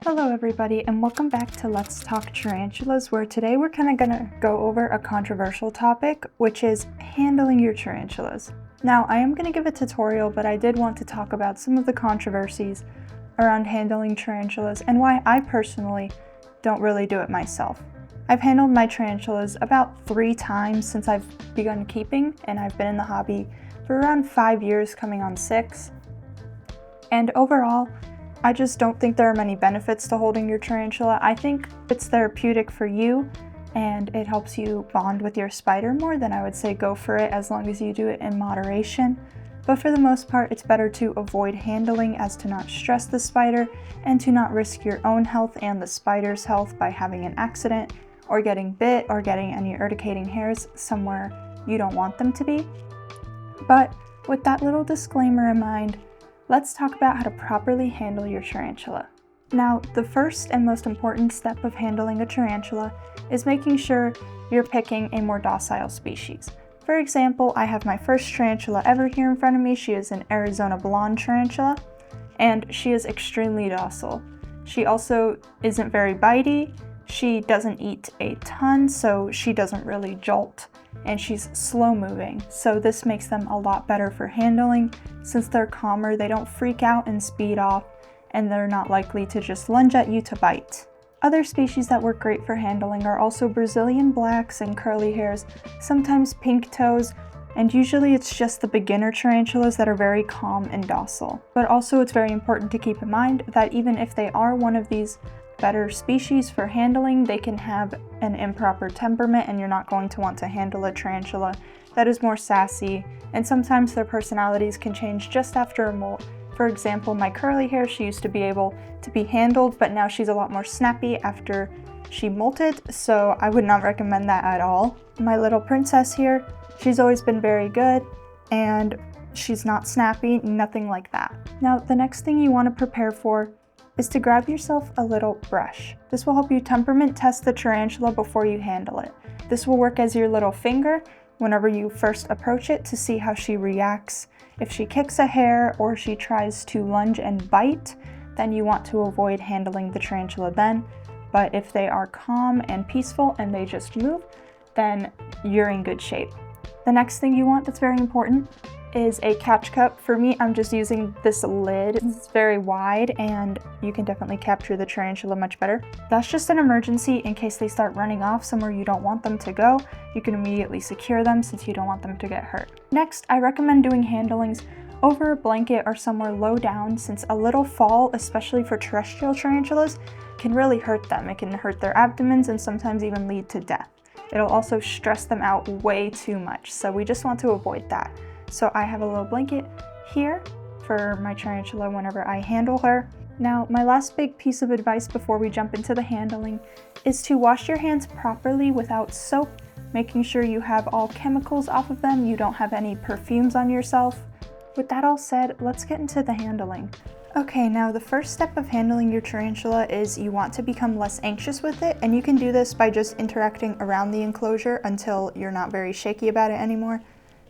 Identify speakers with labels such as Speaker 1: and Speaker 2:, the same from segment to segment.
Speaker 1: Hello everybody and welcome back to Let's Talk Tarantulas, where today we're kind of gonna go over a controversial topic, which is handling your tarantulas. Now I am gonna give a tutorial, but I did want to talk about some of the controversies around handling tarantulas and why I personally don't really do it myself. I've handled my tarantulas about 3 times since I've begun keeping, and I've been in the hobby for around 5 years, coming on 6. And overall, I just don't think there are many benefits to holding your tarantula. I think it's therapeutic for you and it helps you bond with your spider more. Then I would say go for it as long as you do it in moderation. But for the most part, it's better to avoid handling as to not stress the spider and to not risk your own health and the spider's health by having an accident or getting bit or getting any urticating hairs somewhere you don't want them to be. But with that little disclaimer in mind, let's talk about how to properly handle your tarantula. Now, the first and most important step of handling a tarantula is making sure you're picking a more docile species. For example, I have my first tarantula ever here in front of me. She is an Arizona blonde tarantula, and she is extremely docile. She also isn't very bitey. She doesn't eat a ton, so she doesn't really jolt, and she's slow moving, so this makes them a lot better for handling. Since they're calmer, they don't freak out and speed off, and they're not likely to just lunge at you to bite. Other species that work great for handling are also Brazilian blacks and curly hairs, sometimes pink toes, and usually it's just the beginner tarantulas that are very calm and docile. But also it's very important to keep in mind that even if they are one of these better species for handling, they can have an improper temperament and you're not going to want to handle a tarantula that is more sassy, and sometimes their personalities can change just after a molt. For example, my curly hair, she used to be able to be handled, but now she's a lot more snappy after she molted, so I would not recommend that at all. My little princess here, she's always been very good and she's not snappy, nothing like that. Now, the next thing you want to prepare for is to grab yourself a little brush. This will help you temperament test the tarantula before you handle it. This will work as your little finger whenever you first approach it to see how she reacts. If she kicks a hair or she tries to lunge and bite, then you want to avoid handling the tarantula then. But if they are calm and peaceful and they just move, then you're in good shape. The next thing you want that's very important is a catch cup. For me, I'm just using this lid. It's very wide and you can definitely capture the tarantula much better. That's just an emergency in case they start running off somewhere you don't want them to go. You can immediately secure them since you don't want them to get hurt. Next, I recommend doing handlings over a blanket or somewhere low down, since a little fall, especially for terrestrial tarantulas, can really hurt them. It can hurt their abdomens and sometimes even lead to death. It'll also stress them out way too much, so we just want to avoid that. So I have a little blanket here for my tarantula whenever I handle her. Now, my last big piece of advice before we jump into the handling is to wash your hands properly without soap, making sure you have all chemicals off of them, you don't have any perfumes on yourself. With that all said, let's get into the handling. Okay, now the first step of handling your tarantula is you want to become less anxious with it, and you can do this by just interacting around the enclosure until you're not very shaky about it anymore.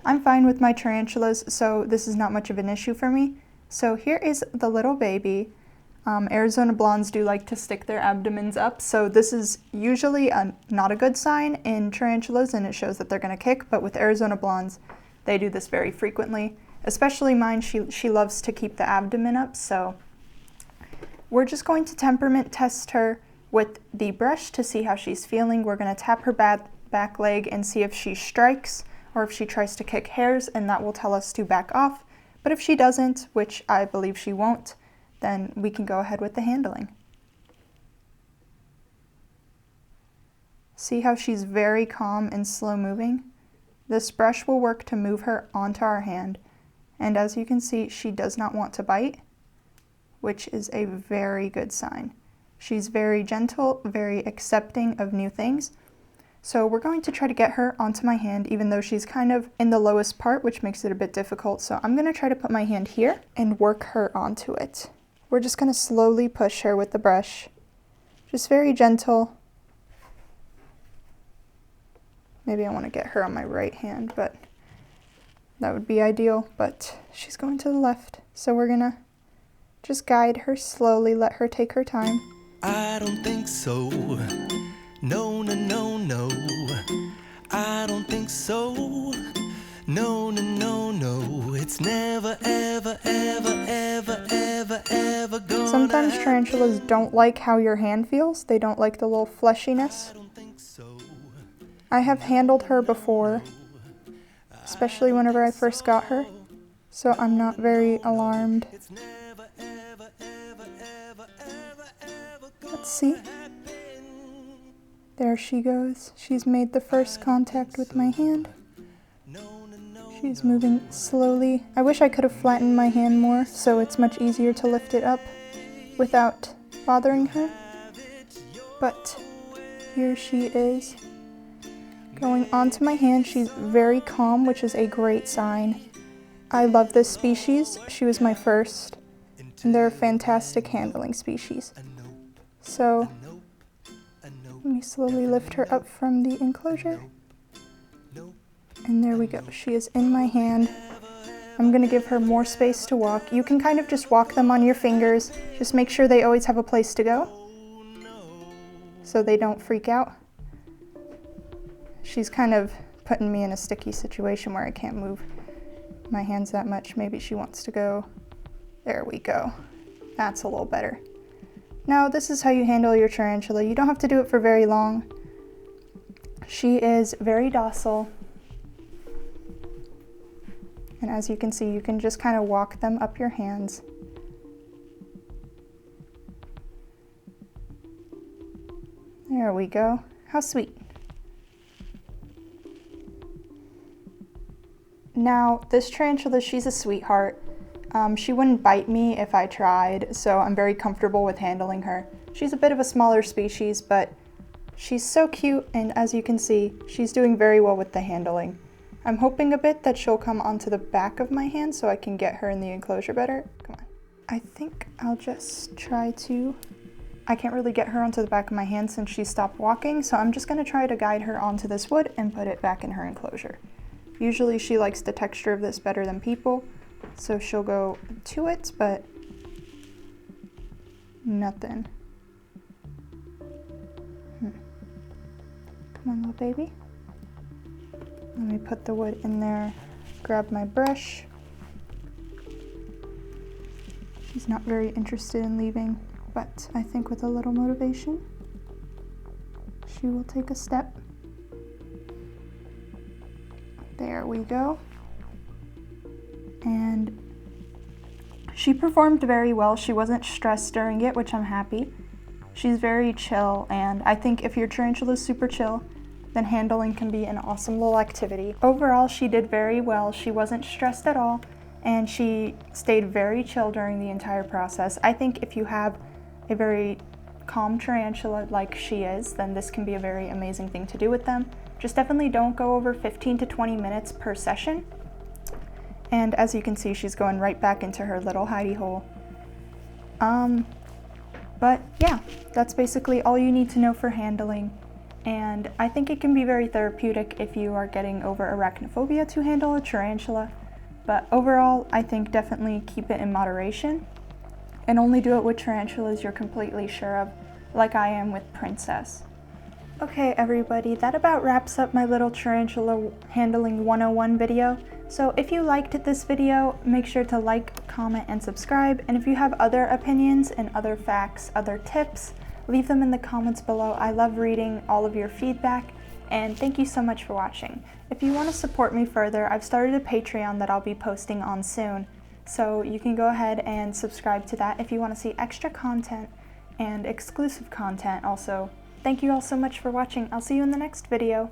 Speaker 1: I'm fine with my tarantulas, so this is not much of an issue for me. So here is the little baby. Arizona blondes do like to stick their abdomens up, so this is usually not a good sign in tarantulas, and it shows that they're going to kick, but with Arizona blondes, they do this very frequently. Especially mine, she loves to keep the abdomen up, so we're just going to temperament test her with the brush to see how she's feeling. We're going to tap her back leg and see if she strikes or if she tries to kick hairs, and that will tell us to back off. But if she doesn't, which I believe she won't, then we can go ahead with the handling. See how she's very calm and slow moving? This brush will work to move her onto our hand, and as you can see, she does not want to bite, which is a very good sign. She's very gentle, very accepting of new things. So we're going to try to get her onto my hand, even though she's kind of in the lowest part, which makes it a bit difficult. So I'm going to try to put my hand here and work her onto it. We're just going to slowly push her with the brush. Just very gentle. Maybe I want to get her on my right hand, but that would be ideal. But she's going to the left. So we're going to just guide her slowly, let her take her time.
Speaker 2: I don't think so. No, no, no, no. I don't think so. No, no, no, no. It's never, ever, ever, ever, ever, ever gonna
Speaker 1: Sometimes tarantulas don't like how your hand feels. They don't like the little fleshiness. I have handled her before, especially whenever I first got her, so I'm not very alarmed. Let's see. There she goes. She's made the first contact with my hand. She's moving slowly. I wish I could have flattened my hand more so it's much easier to lift it up without bothering her. But here she is. Going onto my hand, she's very calm, which is a great sign. I love this species. She was my first, and they're a fantastic handling species. So, let me slowly lift her up from the enclosure. And there we go. She is in my hand. I'm going to give her more space to walk. You can kind of just walk them on your fingers. Just make sure they always have a place to go so they don't freak out. She's kind of putting me in a sticky situation where I can't move my hands that much. Maybe she wants to go. There we go. That's a little better. Now, this is how you handle your tarantula. You don't have to do it for very long. She is very docile. And as you can see, you can just kind of walk them up your hands. There we go. How sweet. Now, this tarantula, she's a sweetheart. She wouldn't bite me if I tried, so I'm very comfortable with handling her. She's a bit of a smaller species, but she's so cute, and as you can see, she's doing very well with the handling. I'm hoping a bit that she'll come onto the back of my hand so I can get her in the enclosure better. Come on. I think I'll just try to... I can't really get her onto the back of my hand since she stopped walking, so I'm just going to try to guide her onto this wood and put it back in her enclosure. Usually she likes the texture of this better than people, so she'll go to it, but nothing. Come on, little baby. Let me put the wood in there, grab my brush. She's not very interested in leaving, but I think with a little motivation, she will take a step. There we go. And she performed very well. She wasn't stressed during it, which I'm happy. She's very chill, and I think if your tarantula is super chill, then handling can be an awesome little activity. Overall, she did very well. She wasn't stressed at all, and she stayed very chill during the entire process. I think if you have a very calm tarantula like she is, then this can be a very amazing thing to do with them. Just definitely don't go over 15 to 20 minutes per session. And as you can see, she's going right back into her little hidey hole. But yeah, that's basically all you need to know for handling. And I think it can be very therapeutic if you are getting over arachnophobia to handle a tarantula. But overall, I think definitely keep it in moderation and only do it with tarantulas you're completely sure of, like I am with Princess. Okay everybody, that about wraps up my little tarantula handling 101 video. So if you liked this video, make sure to like, comment, and subscribe. And if you have other opinions and other facts, other tips, leave them in the comments below. I love reading all of your feedback, and thank you so much for watching. If you want to support me further, I've started a Patreon that I'll be posting on soon. So you can go ahead and subscribe to that if you want to see extra content and exclusive content also. Thank you all so much for watching. I'll see you in the next video.